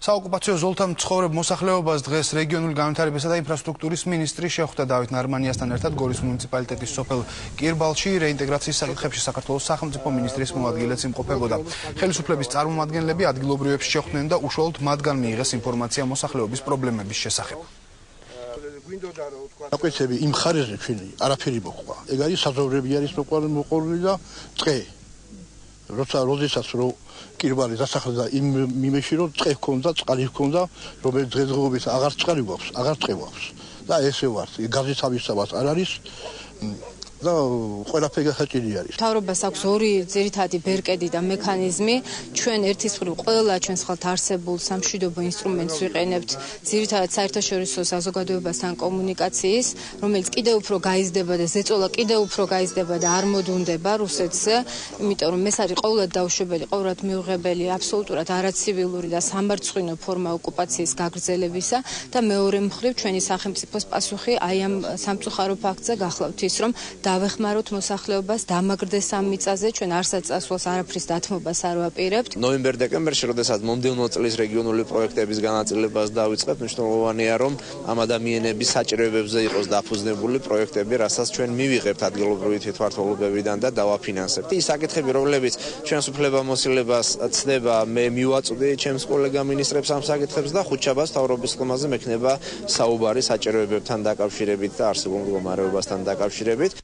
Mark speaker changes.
Speaker 1: საოკუპაციო ზოლთა მცხოვრებ მოსახლეობას დღეს რეგიონული განვითარებისა და ინფრასტრუქტურის მინისტრი შეხვდა დავით ნარმანიასთან ერთად გორის მუნიციპალიტეტის სოფელ კირბალში რეინტეგრაციის საკითხებში საქართველოს სახელმწიფო მინისტრის მოადგილეც იმყოფებოდა. ხელისუფლების წარმომადგენლები ადგილობრივებს შეხვდნენ და უშუალოდ მათგან მიიღეს ინფორმაცია მოსახლეობის პრობლემების შესახებ.
Speaker 2: აკვეთები იმ ხარაზე ჩვენი არაფერი მოყვა. ეგ არის საზოვრები არის მოყოლილი და ტყე. როდესაც რო კირბალი დასახლდა იმ მიმეში რომ ტყე ჰქონდა, წყალი ჰქონდა, რომელიც დღესდღეობით აღარ წყალი გვაქვს, აღარ ტყე გვაქვს. და ესე ვარ, გაზის თავისთავად არ არის და ყველაფერი გასაჭირი არის.
Speaker 3: მთავრობას აქვს ორი ძირითადი ბერკედი და მექანიზმი. ჩვენ ერთის მხრივ ყველა ჩვენს ხალხთ არსებულ სამშვიდობო ინსტრუმენტს ვიყენებთ ძირითადად საერთაშორისო საზოგადოებასთან კომუნიკაციის, რომელიც კიდევ უფრო გაიზრდება და ზეწოლა კიდევ უფრო გაიზრდება და არ მოდუნდება რუსეთზე, იმიტომ რომ ეს არის ყოველად დაუშვებელი, ყოველად მიუღებელი, აბსოლუტურად არაცივილური და სამარცხვინო ფორმა ოკუპაციის გაგრძელებისა და მეორე მხრივ ჩვენი სახელმწიფოს პასუხი აი ამ სამწუხარო ფაქტზე გახლავთ ის, რომ დავეხმაროთ მოსახლეობას დამაგრდეს ამ მიწაზე, ჩვენ არსად წასვლას არაფრის დათმობას არ ვაპირებთ.
Speaker 4: ნოემბერ-დეკემბერში, როდესაც მომდევნო წლის რეგიონული პროექტების განაწილებას დავიწყებთ, მნიშვნელოვანია, რომ ამ ადამიანების საჭიროებებზე იყოს დაფუძნებული პროექტები, რასაც ჩვენ მივიღებთ ადგილობრივი თვითმმართველობებიდან და დავაფინანსებთ. ის საკითხები, რომლებიც ჩვენს უფლებამოსილებას ცდება, მე მივაწვდი ჩემს კოლეგა მინისტრებს ამ საკითხებს და ხუთშაბათს მთავრობის ხმაზე მექნება საუბარი საჭიროებებთან დაკავშირებით და არსებულ მდგომარეობასთან დაკავშირებით.